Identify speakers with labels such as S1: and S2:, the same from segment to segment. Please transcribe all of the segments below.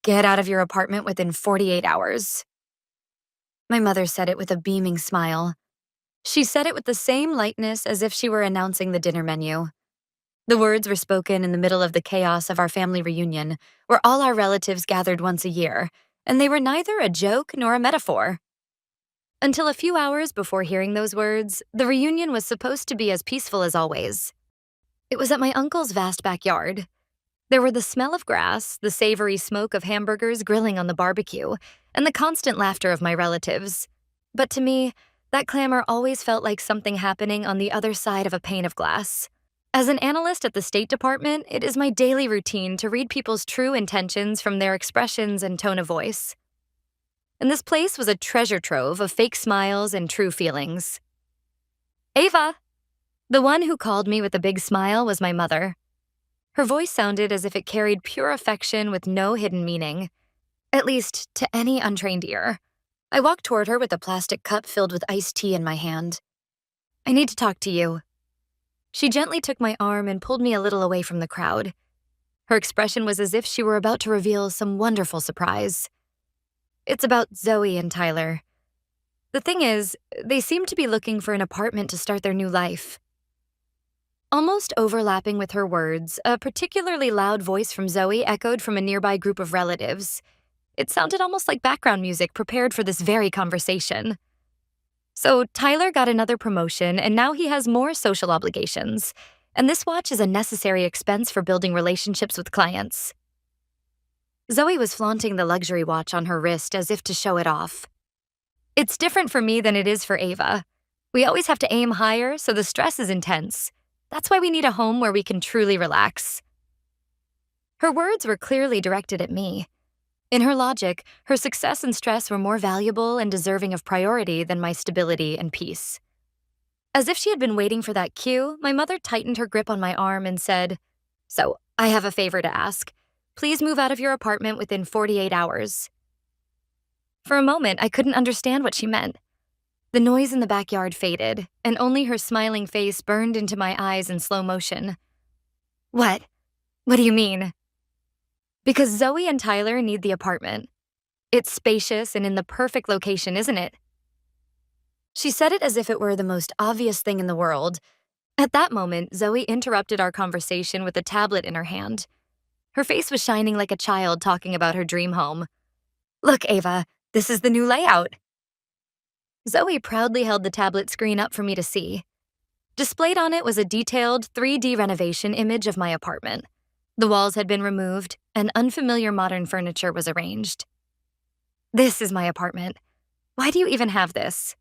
S1: Get out of your apartment within 48 hours. My mother said it with a beaming smile. She said it with the same lightness as if she were announcing the dinner menu. The words were spoken in the middle of the chaos of our family reunion, where all our relatives gathered once a year, and they were neither a joke nor a metaphor. Until a few hours before hearing those words, the reunion was supposed to be as peaceful as always. It was at my uncle's vast backyard. There were the smell of grass, the savory smoke of hamburgers grilling on the barbecue, and the constant laughter of my relatives. But to me, that clamor always felt like something happening on the other side of a pane of glass. As an analyst at the State Department, it is my daily routine to read people's true intentions from their expressions and tone of voice. And this place was a treasure trove of fake smiles and true feelings. Ava! The one who called me with a big smile was my mother. Her voice sounded as if it carried pure affection with no hidden meaning, at least to any untrained ear. I walked toward her with a plastic cup filled with iced tea in my hand. I need to talk to you. She gently took my arm and pulled me a little away from the crowd. Her expression was as if she were about to reveal some wonderful surprise. It's about Zoe and Tyler. The thing is, they seem to be looking for an apartment to start their new life. Almost overlapping with her words, a particularly loud voice from Zoe echoed from a nearby group of relatives. It sounded almost like background music prepared for this very conversation. So Tyler got another promotion, and now he has more social obligations, and this watch is a necessary expense for building relationships with clients. Zoe was flaunting the luxury watch on her wrist as if to show it off. It's different for me than it is for Ava. We always have to aim higher, so the stress is intense. That's why we need a home where we can truly relax. Her words were clearly directed at me. In her logic, her success and stress were more valuable and deserving of priority than my stability and peace. As if she had been waiting for that cue, my mother tightened her grip on my arm and said, "So, I have a favor to ask. Please move out of your apartment within 48 hours. For a moment, I couldn't understand what she meant. The noise in the backyard faded, and only her smiling face burned into my eyes in slow motion. What? What do you mean? Because Zoe and Tyler need the apartment. It's spacious and in the perfect location, isn't it? She said it as if it were the most obvious thing in the world. At that moment, Zoe interrupted our conversation with a tablet in her hand. Her face was shining like a child talking about her dream home. Look, Ava, this is the new layout. Zoe proudly held the tablet screen up for me to see. Displayed on it was a detailed 3D renovation image of my apartment. The walls had been removed, and unfamiliar modern furniture was arranged. This is my apartment. Why do you even have this?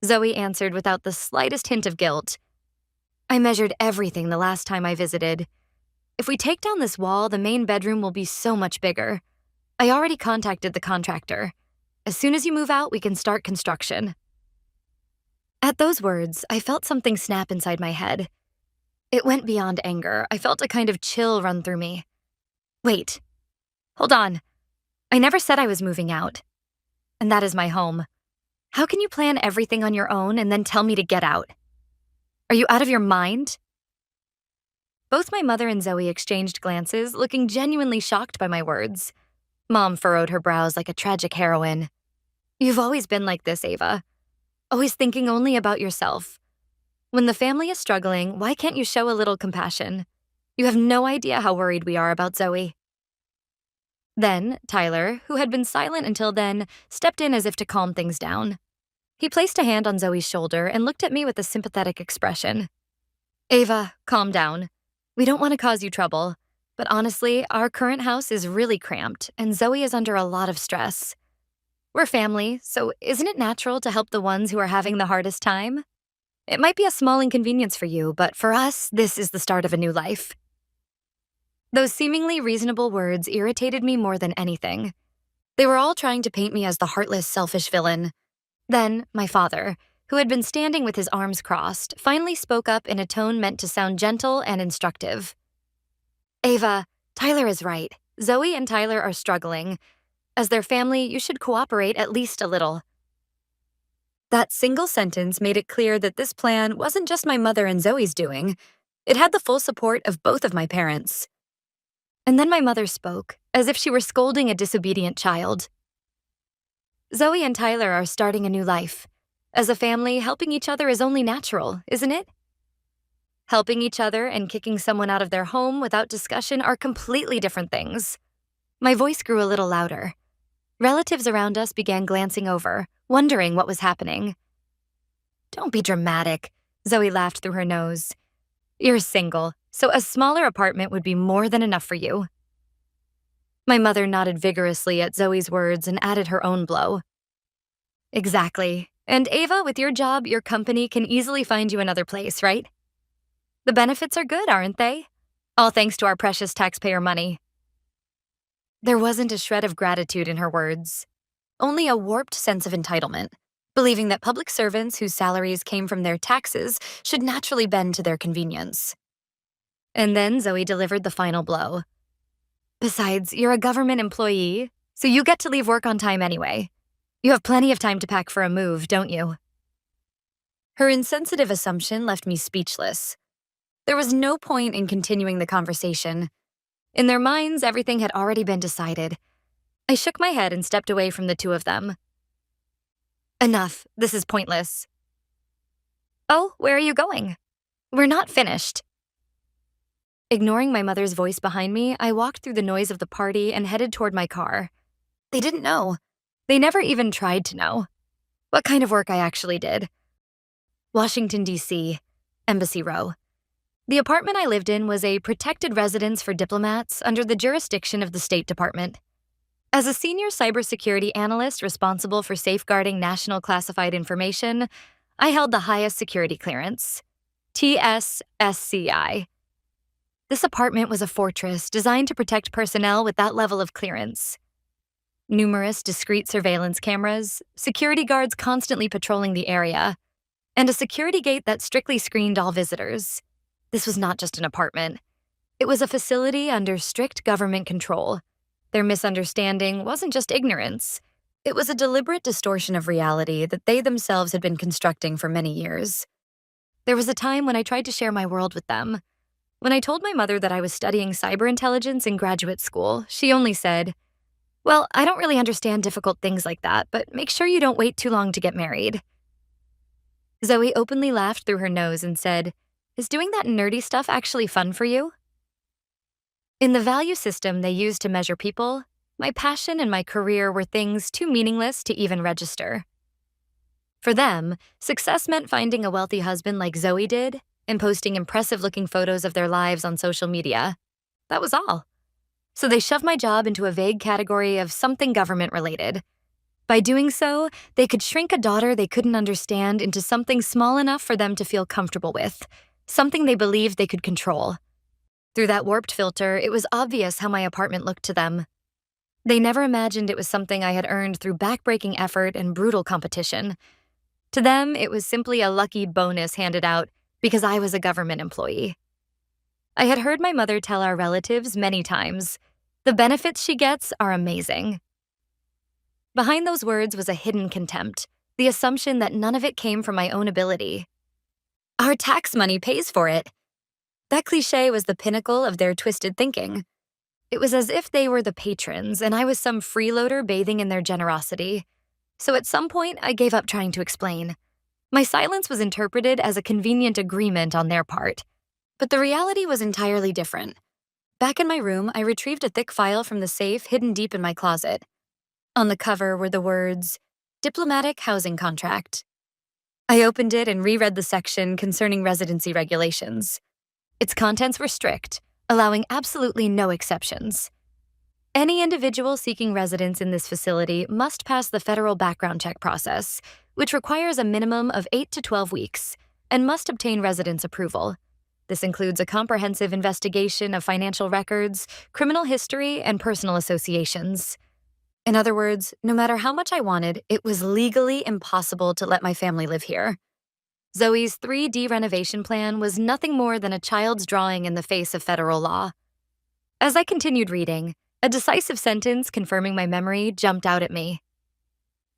S1: Zoe answered without the slightest hint of guilt. I measured everything the last time I visited. If we take down this wall, the main bedroom will be so much bigger. I already contacted the contractor. As soon as you move out, we can start construction. At those words, I felt something snap inside my head. It went beyond anger. I felt a kind of chill run through me. Wait. Hold on. I never said I was moving out. And that is my home. How can you plan everything on your own and then tell me to get out? Are you out of your mind? Both my mother and Zoe exchanged glances, looking genuinely shocked by my words. Mom furrowed her brows like a tragic heroine. You've always been like this, Ava. Always thinking only about yourself. When the family is struggling, why can't you show a little compassion? You have no idea how worried we are about Zoe. Then, Tyler, who had been silent until then, stepped in as if to calm things down. He placed a hand on Zoe's shoulder and looked at me with a sympathetic expression. Ava, calm down. We don't want to cause you trouble. But honestly, our current house is really cramped, and Zoe is under a lot of stress. We're family, so isn't it natural to help the ones who are having the hardest time? It might be a small inconvenience for you, but for us, this is the start of a new life. Those seemingly reasonable words irritated me more than anything. They were all trying to paint me as the heartless, selfish villain. Then, my father, who had been standing with his arms crossed, finally spoke up in a tone meant to sound gentle and instructive. Ava, Tyler is right. Zoe and Tyler are struggling. As their family, you should cooperate at least a little. That single sentence made it clear that this plan wasn't just my mother and Zoe's doing. It had the full support of both of my parents. And then my mother spoke, as if she were scolding a disobedient child. Zoe and Tyler are starting a new life. As a family, helping each other is only natural, isn't it? Helping each other and kicking someone out of their home without discussion are completely different things. My voice grew a little louder. Relatives around us began glancing over, wondering what was happening. Don't be dramatic, Zoe laughed through her nose. You're single, so a smaller apartment would be more than enough for you. My mother nodded vigorously at Zoe's words and added her own blow. Exactly. And Ava, with your job, your company can easily find you another place, right? The benefits are good, aren't they? All thanks to our precious taxpayer money. There wasn't a shred of gratitude in her words, only a warped sense of entitlement, believing that public servants whose salaries came from their taxes should naturally bend to their convenience. And then Zoe delivered the final blow. Besides, you're a government employee, so you get to leave work on time anyway. You have plenty of time to pack for a move, don't you? Her insensitive assumption left me speechless. There was no point in continuing the conversation. In their minds, everything had already been decided. I shook my head and stepped away from the two of them. Enough, this is pointless. Oh, where are you going? We're not finished. Ignoring my mother's voice behind me, I walked through the noise of the party and headed toward my car. They didn't know. They never even tried to know what kind of work I actually did. Washington, D.C., Embassy Row. The apartment I lived in was a protected residence for diplomats under the jurisdiction of the State Department. As a senior cybersecurity analyst responsible for safeguarding national classified information, I held the highest security clearance, TSSCI. This apartment was a fortress designed to protect personnel with that level of clearance. Numerous discreet surveillance cameras, security guards constantly patrolling the area, and a security gate that strictly screened all visitors. This was not just an apartment. It was a facility under strict government control. Their misunderstanding wasn't just ignorance. It was a deliberate distortion of reality that they themselves had been constructing for many years. There was a time when I tried to share my world with them. When I told my mother that I was studying cyber intelligence in graduate school, she only said, "Well, I don't really understand difficult things like that, but make sure you don't wait too long to get married." Zoe openly laughed through her nose and said, "Is doing that nerdy stuff actually fun for you?" In the value system they use to measure people, my passion and my career were things too meaningless to even register. For them, success meant finding a wealthy husband like Zoe did and posting impressive-looking photos of their lives on social media. That was all. So they shoved my job into a vague category of something government-related. By doing so, they could shrink a daughter they couldn't understand into something small enough for them to feel comfortable with, something they believed they could control. Through that warped filter, it was obvious how my apartment looked to them. They never imagined it was something I had earned through backbreaking effort and brutal competition. To them, it was simply a lucky bonus handed out because I was a government employee. I had heard my mother tell our relatives many times, "The benefits she gets are amazing." Behind those words was a hidden contempt, the assumption that none of it came from my own ability. Our tax money pays for it. That cliché was the pinnacle of their twisted thinking. It was as if they were the patrons and I was some freeloader bathing in their generosity. So at some point, I gave up trying to explain. My silence was interpreted as a convenient agreement on their part. But the reality was entirely different. Back in my room, I retrieved a thick file from the safe hidden deep in my closet. On the cover were the words, "Diplomatic Housing Contract." I opened it and reread the section concerning residency regulations. Its contents were strict, allowing absolutely no exceptions. Any individual seeking residence in this facility must pass the federal background check process, which requires a minimum of 8 to 12 weeks, and must obtain residence approval. This includes a comprehensive investigation of financial records, criminal history, and personal associations. In other words, no matter how much I wanted, it was legally impossible to let my family live here. Zoe's 3D renovation plan was nothing more than a child's drawing in the face of federal law. As I continued reading, a decisive sentence confirming my memory jumped out at me.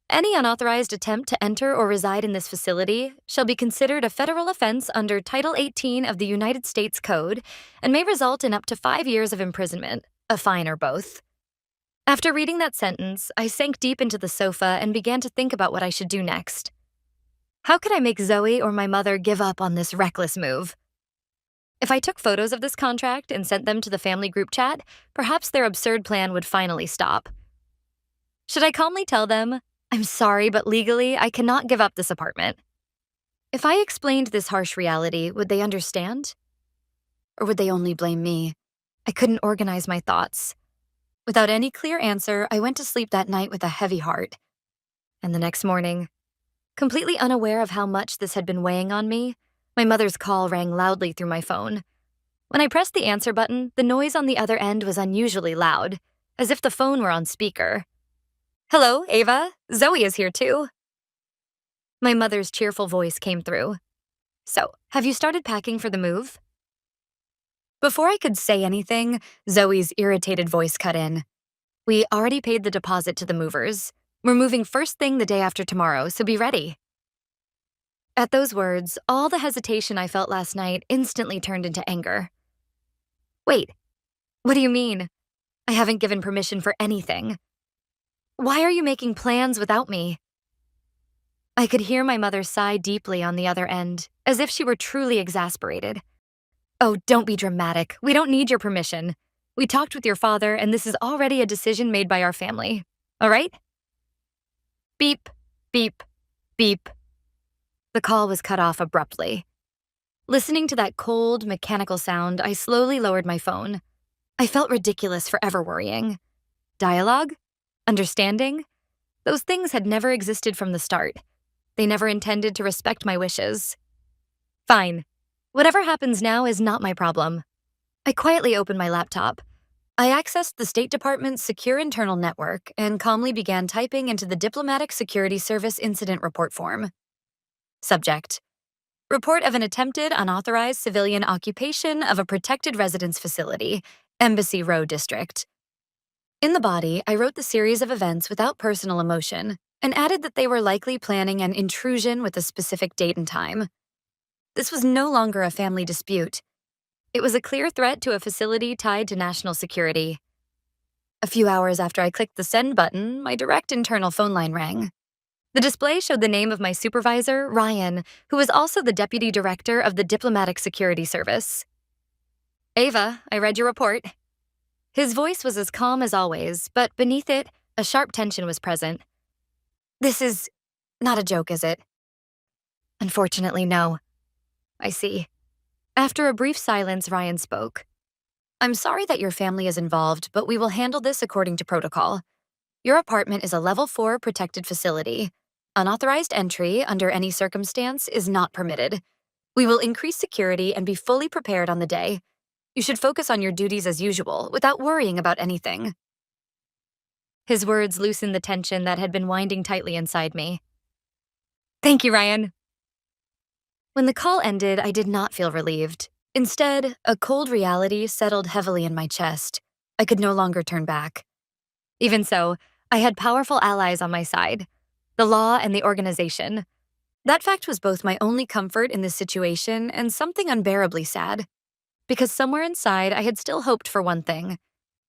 S1: Any unauthorized attempt to enter or reside in this facility shall be considered a federal offense under Title 18 of the United States Code and may result in up to 5 years of imprisonment, a fine or both. After reading that sentence, I sank deep into the sofa and began to think about what I should do next. How could I make Zoe or my mother give up on this reckless move? If I took photos of this contract and sent them to the family group chat, perhaps their absurd plan would finally stop. Should I calmly tell them, "I'm sorry, but legally, I cannot give up this apartment"? If I explained this harsh reality, would they understand? Or would they only blame me? I couldn't organize my thoughts. Without any clear answer, I went to sleep that night with a heavy heart. And the next morning, completely unaware of how much this had been weighing on me, my mother's call rang loudly through my phone. When I pressed the answer button, the noise on the other end was unusually loud, as if the phone were on speaker. "Hello, Ava. Zoe is here too." My mother's cheerful voice came through. "So, have you started packing for the move?" Before I could say anything, Zoe's irritated voice cut in. "We already paid the deposit to the movers. We're moving first thing the day after tomorrow, so be ready." At those words, all the hesitation I felt last night instantly turned into anger. "Wait, what do you mean? I haven't given permission for anything. Why are you making plans without me?" I could hear my mother sigh deeply on the other end, as if she were truly exasperated. "Oh, don't be dramatic. We don't need your permission. We talked with your father, and this is already a decision made by our family. All right?" Beep, beep, beep. The call was cut off abruptly. Listening to that cold, mechanical sound, I slowly lowered my phone. I felt ridiculous for ever worrying. Dialogue? Understanding? Those things had never existed from the start. They never intended to respect my wishes. Fine. Whatever happens now is not my problem. I quietly opened my laptop. I accessed the State Department's secure internal network and calmly began typing into the Diplomatic Security Service incident report form. Subject: Report of an attempted unauthorized civilian occupation of a protected residence facility, Embassy Row District. In the body, I wrote the series of events without personal emotion and added that they were likely planning an intrusion with a specific date and time. This was no longer a family dispute. It was a clear threat to a facility tied to national security. A few hours after I clicked the send button, my direct internal phone line rang. The display showed the name of my supervisor, Ryan, who was also the deputy director of the Diplomatic Security Service. "Ava, I read your report." His voice was as calm as always, but beneath it, a sharp tension was present. "This is not a joke, is it?" "Unfortunately, no." "I see." After a brief silence, Ryan spoke. "I'm sorry that your family is involved, but we will handle this according to protocol. Your apartment is a level 4 protected facility. Unauthorized entry, under any circumstance, is not permitted. We will increase security and be fully prepared on the day. You should focus on your duties as usual, without worrying about anything." His words loosened the tension that had been winding tightly inside me. "Thank you, Ryan." When the call ended, I did not feel relieved. Instead, a cold reality settled heavily in my chest. I could no longer turn back. Even so, I had powerful allies on my side: the law and the organization. That fact was both my only comfort in this situation and something unbearably sad. Because somewhere inside, I had still hoped for one thing: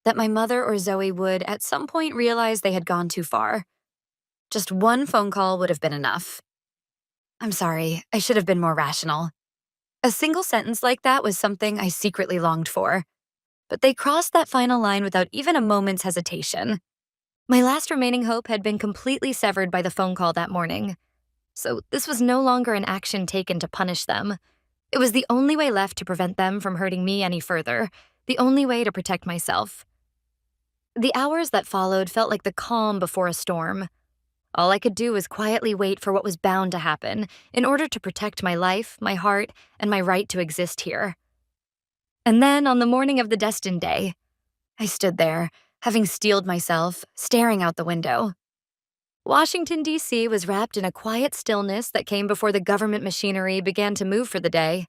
S1: that my mother or Zoe would, at some point, realize they had gone too far. Just one phone call would have been enough. "I'm sorry, I should have been more rational." A single sentence like that was something I secretly longed for. But they crossed that final line without even a moment's hesitation. My last remaining hope had been completely severed by the phone call that morning. So this was no longer an action taken to punish them. It was the only way left to prevent them from hurting me any further, the only way to protect myself. The hours that followed felt like the calm before a storm. All I could do was quietly wait for what was bound to happen in order to protect my life, my heart, and my right to exist here. And then, on the morning of the destined day, I stood there, having steeled myself, staring out the window. Washington, D.C. was wrapped in a quiet stillness that came before the government machinery began to move for the day.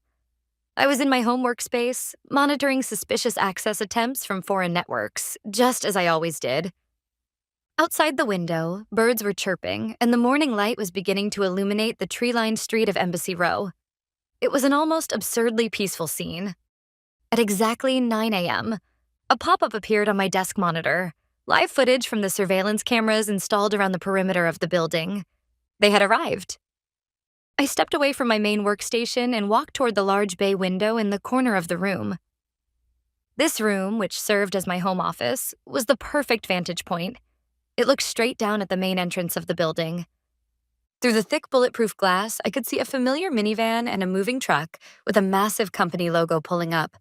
S1: I was in my home workspace, monitoring suspicious access attempts from foreign networks, just as I always did. Outside the window, birds were chirping, and the morning light was beginning to illuminate the tree-lined street of Embassy Row. It was an almost absurdly peaceful scene. At exactly 9 a.m., A pop-up appeared on my desk monitor, live footage from the surveillance cameras installed around the perimeter of the building. They had arrived. I stepped away from my main workstation and walked toward the large bay window in the corner of the room. This room, which served as my home office, was the perfect vantage point. It looked straight down at the main entrance of the building. Through the thick bulletproof glass, I could see a familiar minivan and a moving truck with a massive company logo pulling up.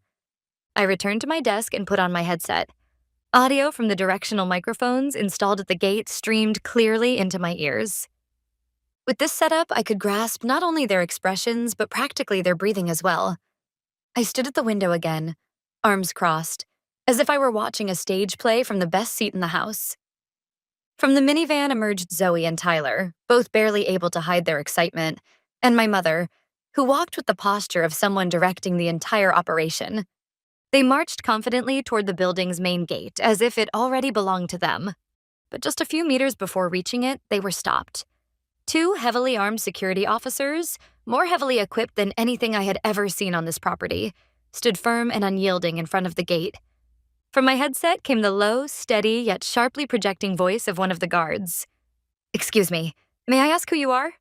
S1: I returned to my desk and put on my headset. Audio from the directional microphones installed at the gate streamed clearly into my ears. With this setup, I could grasp not only their expressions, but practically their breathing as well. I stood at the window again, arms crossed, as if I were watching a stage play from the best seat in the house. From the minivan emerged Zoe and Tyler, both barely able to hide their excitement, and my mother, who walked with the posture of someone directing the entire operation. They marched confidently toward the building's main gate, as if it already belonged to them. But just a few meters before reaching it, they were stopped. Two heavily armed security officers, more heavily equipped than anything I had ever seen on this property, stood firm and unyielding in front of the gate. From my headset came the low, steady, yet sharply projecting voice of one of the guards. "Excuse me, may I ask who you are?"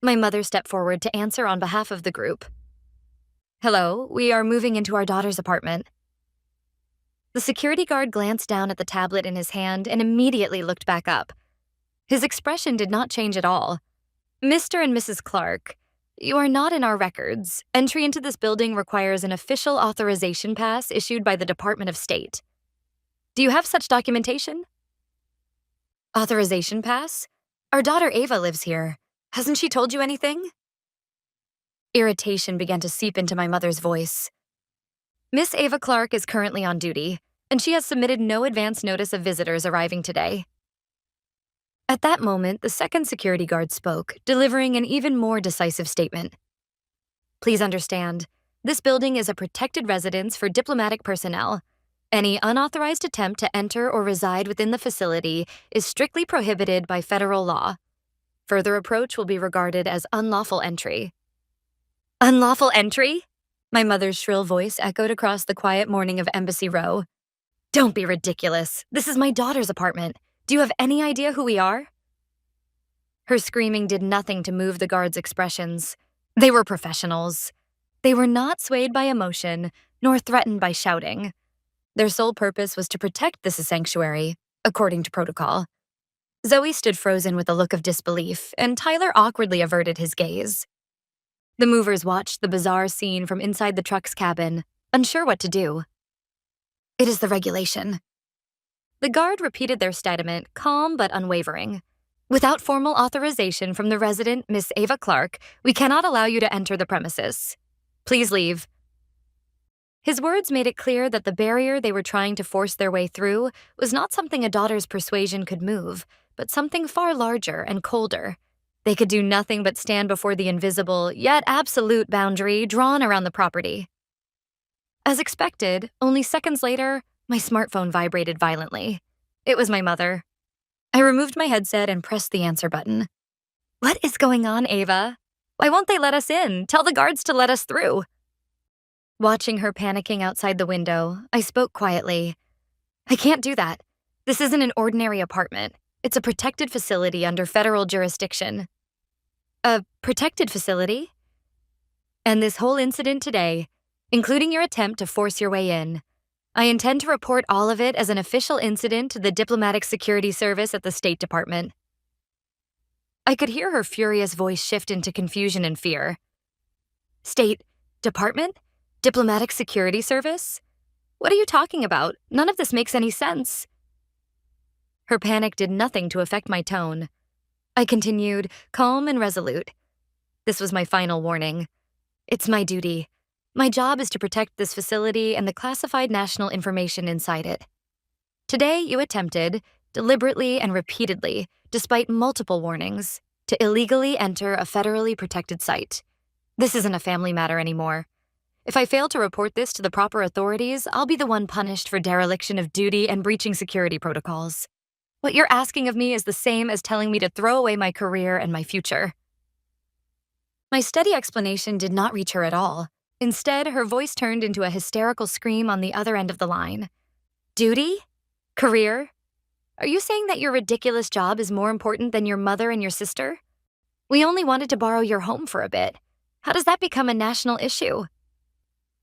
S1: My mother stepped forward to answer on behalf of the group. "Hello, we are moving into our daughter's apartment." The security guard glanced down at the tablet in his hand and immediately looked back up. His expression did not change at all. "Mr. and Mrs. Clark, you are not in our records. Entry into this building requires an official authorization pass issued by the Department of State. Do you have such documentation?" "Authorization pass? Our daughter Ava lives here. Hasn't she told you anything?" Irritation began to seep into my mother's voice. "Miss Ava Clark is currently on duty, and she has submitted no advance notice of visitors arriving today." At that moment, the second security guard spoke, delivering an even more decisive statement. "Please understand, this building is a protected residence for diplomatic personnel. Any unauthorized attempt to enter or reside within the facility is strictly prohibited by federal law. Further approach will be regarded as unlawful entry." "Unlawful entry?" My mother's shrill voice echoed across the quiet morning of Embassy Row. "Don't be ridiculous. This is my daughter's apartment. Do you have any idea who we are?" Her screaming did nothing to move the guards' expressions. They were professionals. They were not swayed by emotion, nor threatened by shouting. Their sole purpose was to protect this sanctuary, according to protocol. Zoe stood frozen with a look of disbelief, and Tyler awkwardly averted his gaze. The movers watched the bizarre scene from inside the truck's cabin, unsure what to do. "It is the regulation." The guard repeated their statement, calm but unwavering. "Without formal authorization from the resident, Miss Ava Clark, we cannot allow you to enter the premises. Please leave." His words made it clear that the barrier they were trying to force their way through was not something a daughter's persuasion could move, but something far larger and colder. They could do nothing but stand before the invisible, yet absolute boundary drawn around the property. As expected, only seconds later, my smartphone vibrated violently. It was my mother. I removed my headset and pressed the answer button. "What is going on, Ava? Why won't they let us in? Tell the guards to let us through." Watching her panicking outside the window, I spoke quietly. "I can't do that. This isn't an ordinary apartment. It's a protected facility under federal jurisdiction." "A protected facility?" "And this whole incident today, including your attempt to force your way in, I intend to report all of it as an official incident to the Diplomatic Security Service at the State Department." I could hear her furious voice shift into confusion and fear. "State Department? Diplomatic Security Service? What are you talking about? None of this makes any sense." Her panic did nothing to affect my tone. I continued, calm and resolute. This was my final warning. It's my duty. My job is to protect this facility and the classified national information inside it. Today, you attempted, deliberately and repeatedly, despite multiple warnings, to illegally enter a federally protected site. This isn't a family matter anymore. If I fail to report this to the proper authorities, I'll be the one punished for dereliction of duty and breaching security protocols. What you're asking of me is the same as telling me to throw away my career and my future." My steady explanation did not reach her at all. Instead, her voice turned into a hysterical scream on the other end of the line. Duty? Career? Are you saying that your ridiculous job is more important than your mother and your sister? We only wanted to borrow your home for a bit. How does that become a national issue?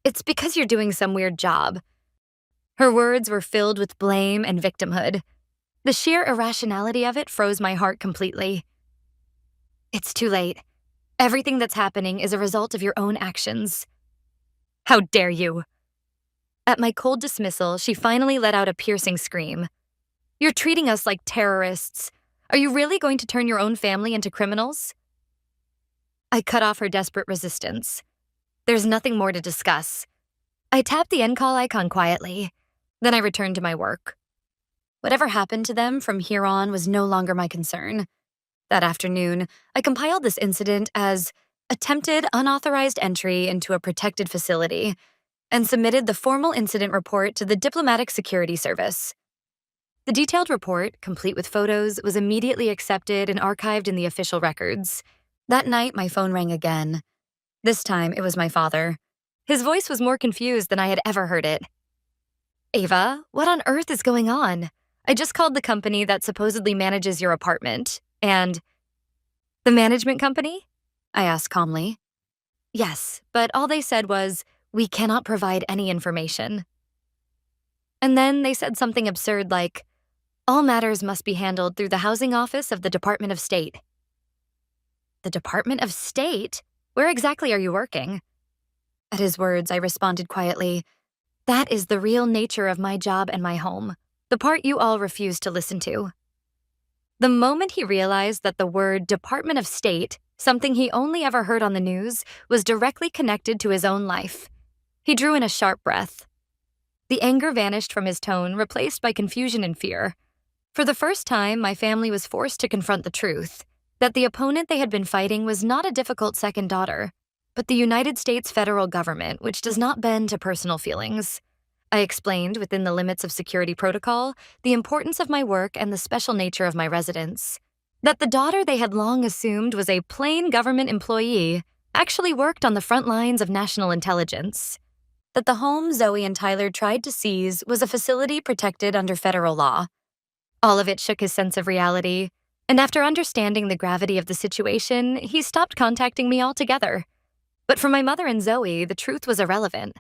S1: It's because you're doing some weird job. Her words were filled with blame and victimhood. The sheer irrationality of it froze my heart completely. It's too late. Everything that's happening is a result of your own actions. How dare you? At my cold dismissal, she finally let out a piercing scream. You're treating us like terrorists. Are you really going to turn your own family into criminals? I cut off her desperate resistance. There's nothing more to discuss. I tapped the end call icon quietly. Then I returned to my work. Whatever happened to them from here on was no longer my concern. That afternoon, I compiled this incident as attempted unauthorized entry into a protected facility and submitted the formal incident report to the Diplomatic Security Service. The detailed report, complete with photos, was immediately accepted and archived in the official records. That night, my phone rang again. This time, it was my father. His voice was more confused than I had ever heard it. Ava, what on earth is going on? I just called the company that supposedly manages your apartment, and… The management company? I asked calmly. Yes, but all they said was, we cannot provide any information. And then they said something absurd like, all matters must be handled through the housing office of the Department of State. The Department of State? Where exactly are you working? At his words, I responded quietly, that is the real nature of my job and my home, the part you all refuse to listen to. The moment he realized that the word Department of State, something he only ever heard on the news, was directly connected to his own life, he drew in a sharp breath. The anger vanished from his tone, replaced by confusion and fear. For the first time, my family was forced to confront the truth, that the opponent they had been fighting was not a difficult second daughter, but the United States federal government, which does not bend to personal feelings. I explained, within the limits of security protocol, the importance of my work and the special nature of my residence. That the daughter they had long assumed was a plain government employee actually worked on the front lines of national intelligence. That the home Zoe and Tyler tried to seize was a facility protected under federal law. All of it shook his sense of reality, and after understanding the gravity of the situation, he stopped contacting me altogether. But for my mother and Zoe, the truth was irrelevant.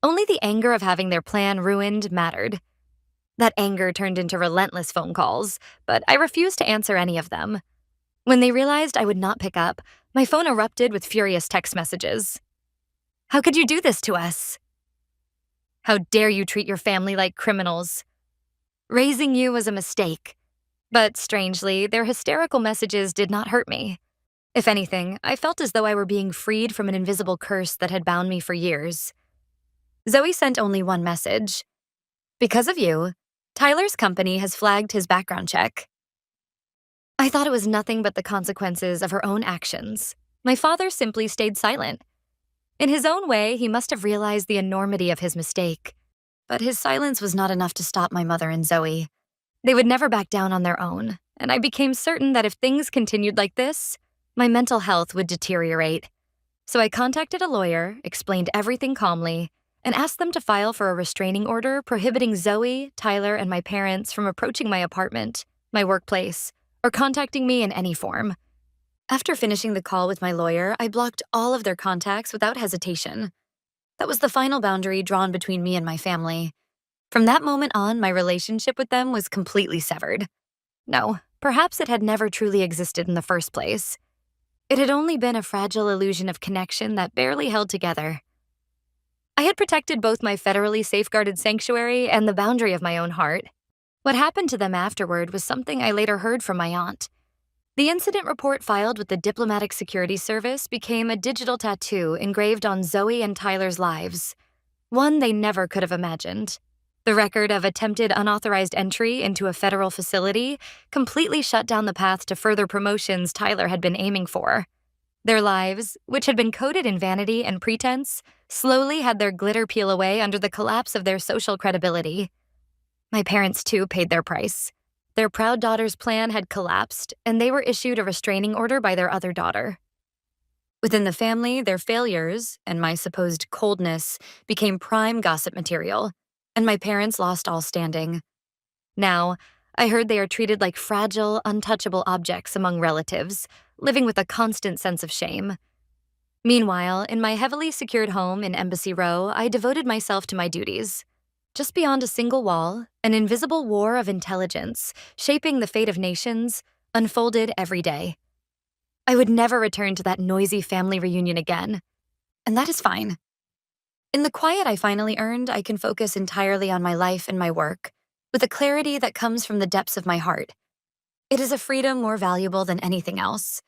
S1: Only the anger of having their plan ruined mattered. That anger turned into relentless phone calls, but I refused to answer any of them. When they realized I would not pick up, my phone erupted with furious text messages. How could you do this to us? How dare you treat your family like criminals? Raising you was a mistake. But strangely, their hysterical messages did not hurt me. If anything, I felt as though I were being freed from an invisible curse that had bound me for years. Zoe sent only one message. Because of you, Tyler's company has flagged his background check. I thought it was nothing but the consequences of her own actions. My father simply stayed silent. In his own way, he must have realized the enormity of his mistake. But his silence was not enough to stop my mother and Zoe. They would never back down on their own, and I became certain that if things continued like this, my mental health would deteriorate. So I contacted a lawyer, explained everything calmly, and asked them to file for a restraining order prohibiting Zoe, Tyler, and my parents from approaching my apartment, my workplace, or contacting me in any form. After finishing the call with my lawyer, I blocked all of their contacts without hesitation. That was the final boundary drawn between me and my family. From that moment on, my relationship with them was completely severed. No, perhaps it had never truly existed in the first place. It had only been a fragile illusion of connection that barely held together. I had protected both my federally safeguarded sanctuary and the boundary of my own heart. What happened to them afterward was something I later heard from my aunt. The incident report filed with the Diplomatic Security Service became a digital tattoo engraved on Zoe and Tyler's lives, one they never could have imagined. The record of attempted unauthorized entry into a federal facility completely shut down the path to further promotions Tyler had been aiming for. Their lives, which had been coated in vanity and pretense, slowly had their glitter peel away under the collapse of their social credibility. My parents, too, paid their price. Their proud daughter's plan had collapsed, and they were issued a restraining order by their other daughter. Within the family, their failures, and my supposed coldness, became prime gossip material. and my parents lost all standing. Now, I heard they are treated like fragile, untouchable objects among relatives, living with a constant sense of shame. Meanwhile, in my heavily secured home in Embassy Row, I devoted myself to my duties. Just beyond a single wall, an invisible war of intelligence, shaping the fate of nations, unfolded every day. I would never return to that noisy family reunion again, and that is fine. In the quiet I finally earned, I can focus entirely on my life and my work, with a clarity that comes from the depths of my heart. It is a freedom more valuable than anything else.